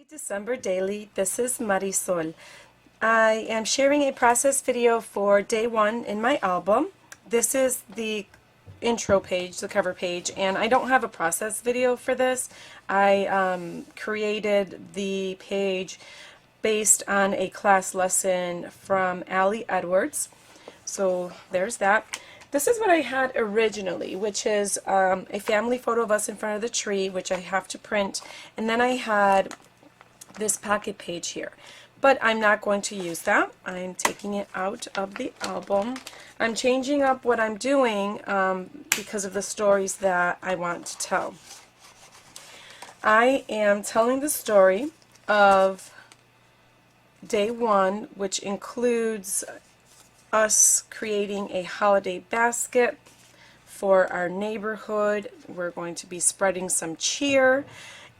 Happy December Daily. This is Marisol. I am sharing a process video for day one in my album. This is the intro page, the cover page, and I don't have a process video for this. I created the page based on a class lesson from Allie Edwards. So there's that. This is what I had originally, which is a family photo of us in front of the tree, which I have to print, and then I had this pocket page here. But I'm not going to use that. I'm taking it out of the album. I'm changing up what I'm doing because of the stories that I want to tell. I am telling the story of day one, which includes us creating a holiday basket for our neighborhood. We're going to be spreading some cheer,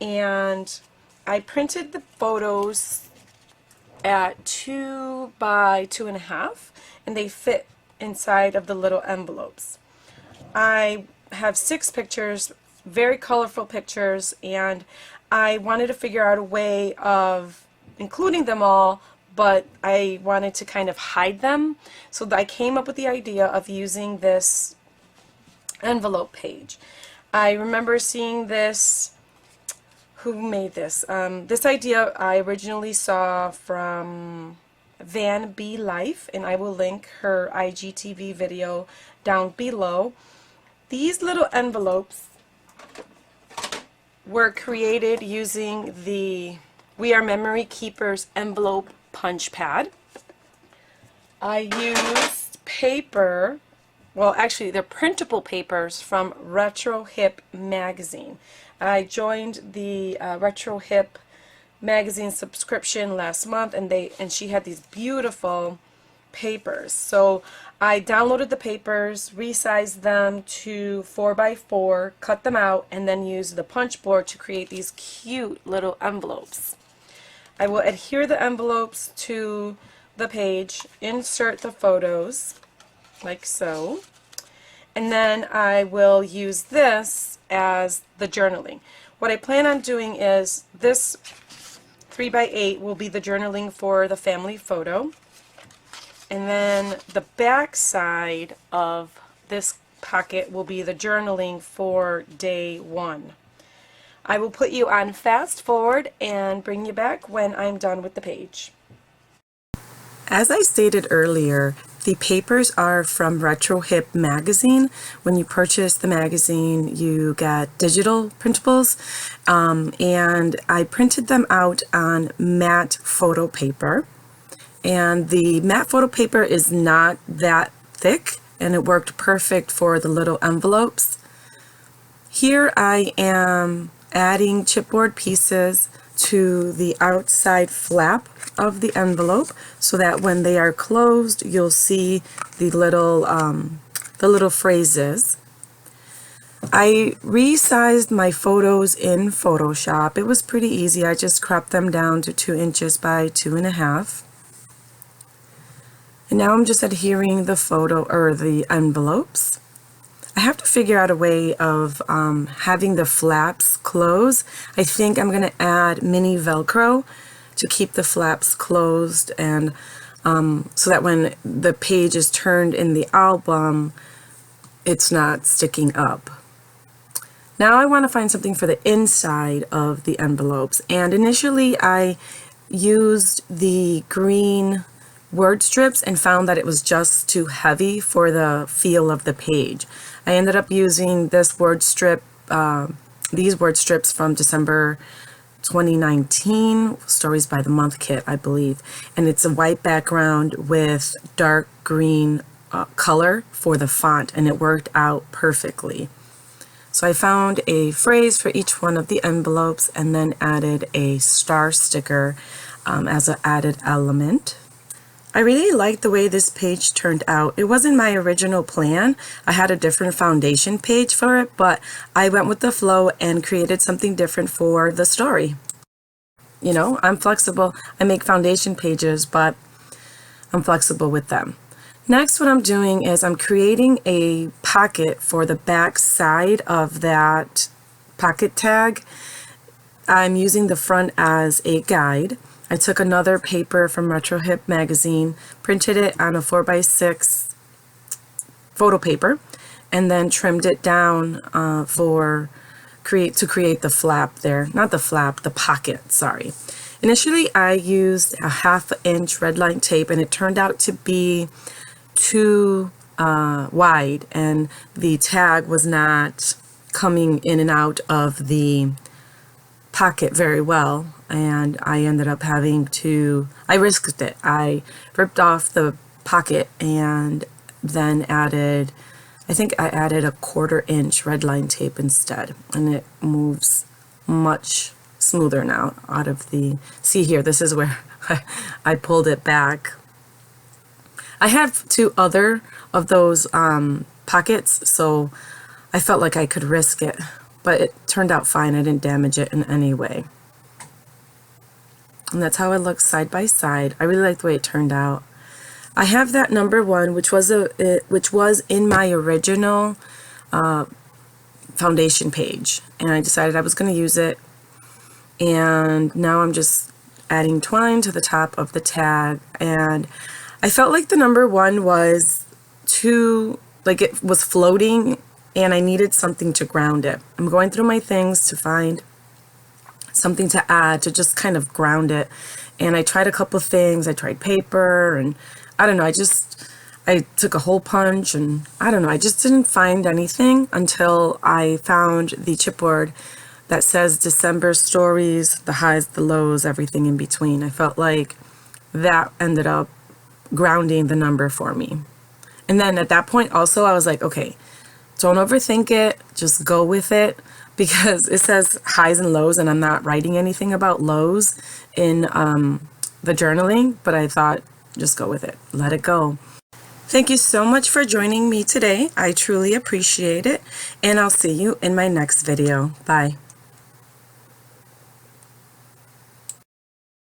and I printed the photos at 2 by 2.5, and they fit inside of the little envelopes. I have 6 pictures, very colorful pictures, and I wanted to figure out a way of including them all, but I wanted to kind of hide them. So I came up with the idea of using this envelope page. I remember seeing this. Who made this? This idea I originally saw from Van B Life, and I will link her IGTV video down below. These little envelopes were created using the We Are Memory Keepers envelope punch pad. I used paper, well actually they're printable papers from Retro Hip magazine. I joined the Retro Hip magazine subscription last month, and she had these beautiful papers. So I downloaded the papers, resized them to 4 by 4, cut them out, and then used the punch board to create these cute little envelopes. I will adhere the envelopes to the page, insert the photos like so, and then I will use this as the journaling. What I plan on doing is this 3 by 8 will be the journaling for the family photo, and then the back side of this pocket will be the journaling for day one. I will put you on fast forward and bring you back when I'm done with the page. As I stated earlier, the papers are from Retro Hip magazine. When you purchase the magazine, you get digital printables, and I printed them out on matte photo paper. And the matte photo paper is not that thick, and it worked perfect for the little envelopes. Here I am adding chipboard pieces to the outside flap of the envelope so that when they are closed you'll see the little phrases. I resized my photos in Photoshop. It was pretty easy. I just cropped them down to 2 inches by 2.5. And now I'm just adhering the photo or the envelopes. I have to figure out a way of having the flaps close. I think I'm going to add mini Velcro to keep the flaps closed, and so that when the page is turned in the album, it's not sticking up. Now I want to find something for the inside of the envelopes, and initially I used the green word strips and found that it was just too heavy for the feel of the page. I ended up using this word strip, these word strips from December 2019, Stories by the Month kit, I believe, and it's a white background with dark green color for the font, and it worked out perfectly. So I found a phrase for each one of the envelopes and then added a star sticker as an added element. I really liked the way this page turned out. It wasn't my original plan. I had a different foundation page for it, but I went with the flow and created something different for the story. You know, I'm flexible. I make foundation pages, but I'm flexible with them. Next, what I'm doing is I'm creating a pocket for the back side of that pocket tag. I'm using the front as a guide. I took another paper from Retro Hip magazine, printed it on a 4x6 photo paper, and then trimmed it down to create the flap there. Not the flap, the pocket, sorry. Initially I used a 1/2 inch red line tape, and it turned out to be too wide, and the tag was not coming in and out of the pocket very well, and I ended up having to, I risked it. I ripped off the pocket and then added, I think I added a 1/4 inch red line tape instead, and it moves much smoother now out of the, see here, this is where I pulled it back. I have 2 other of those pockets, so I felt like I could risk it, but it turned out fine. I didn't damage it in any way. And that's how it looks side by side. I really like the way it turned out. I have that number 1, which was in my original foundation page, and I decided I was going to use it. And now I'm just adding twine to the top of the tag, and I felt like the number 1 was too, like it was floating, and I needed something to ground it. I'm going through my things to find something to add to just kind of ground it, and I tried a couple things. I tried paper, and I don't know, I took a hole punch, and I don't know, I just didn't find anything until I found the chipboard that says December stories, the highs, the lows, everything in between. I felt like that ended up grounding the number for me. And then at that point also, I was like, okay, don't overthink it, just go with it, because it says highs and lows, and I'm not writing anything about lows in the journaling, but I thought, just go with it, let it go. Thank you so much for joining me today. I truly appreciate it, and I'll see you in my next video. Bye.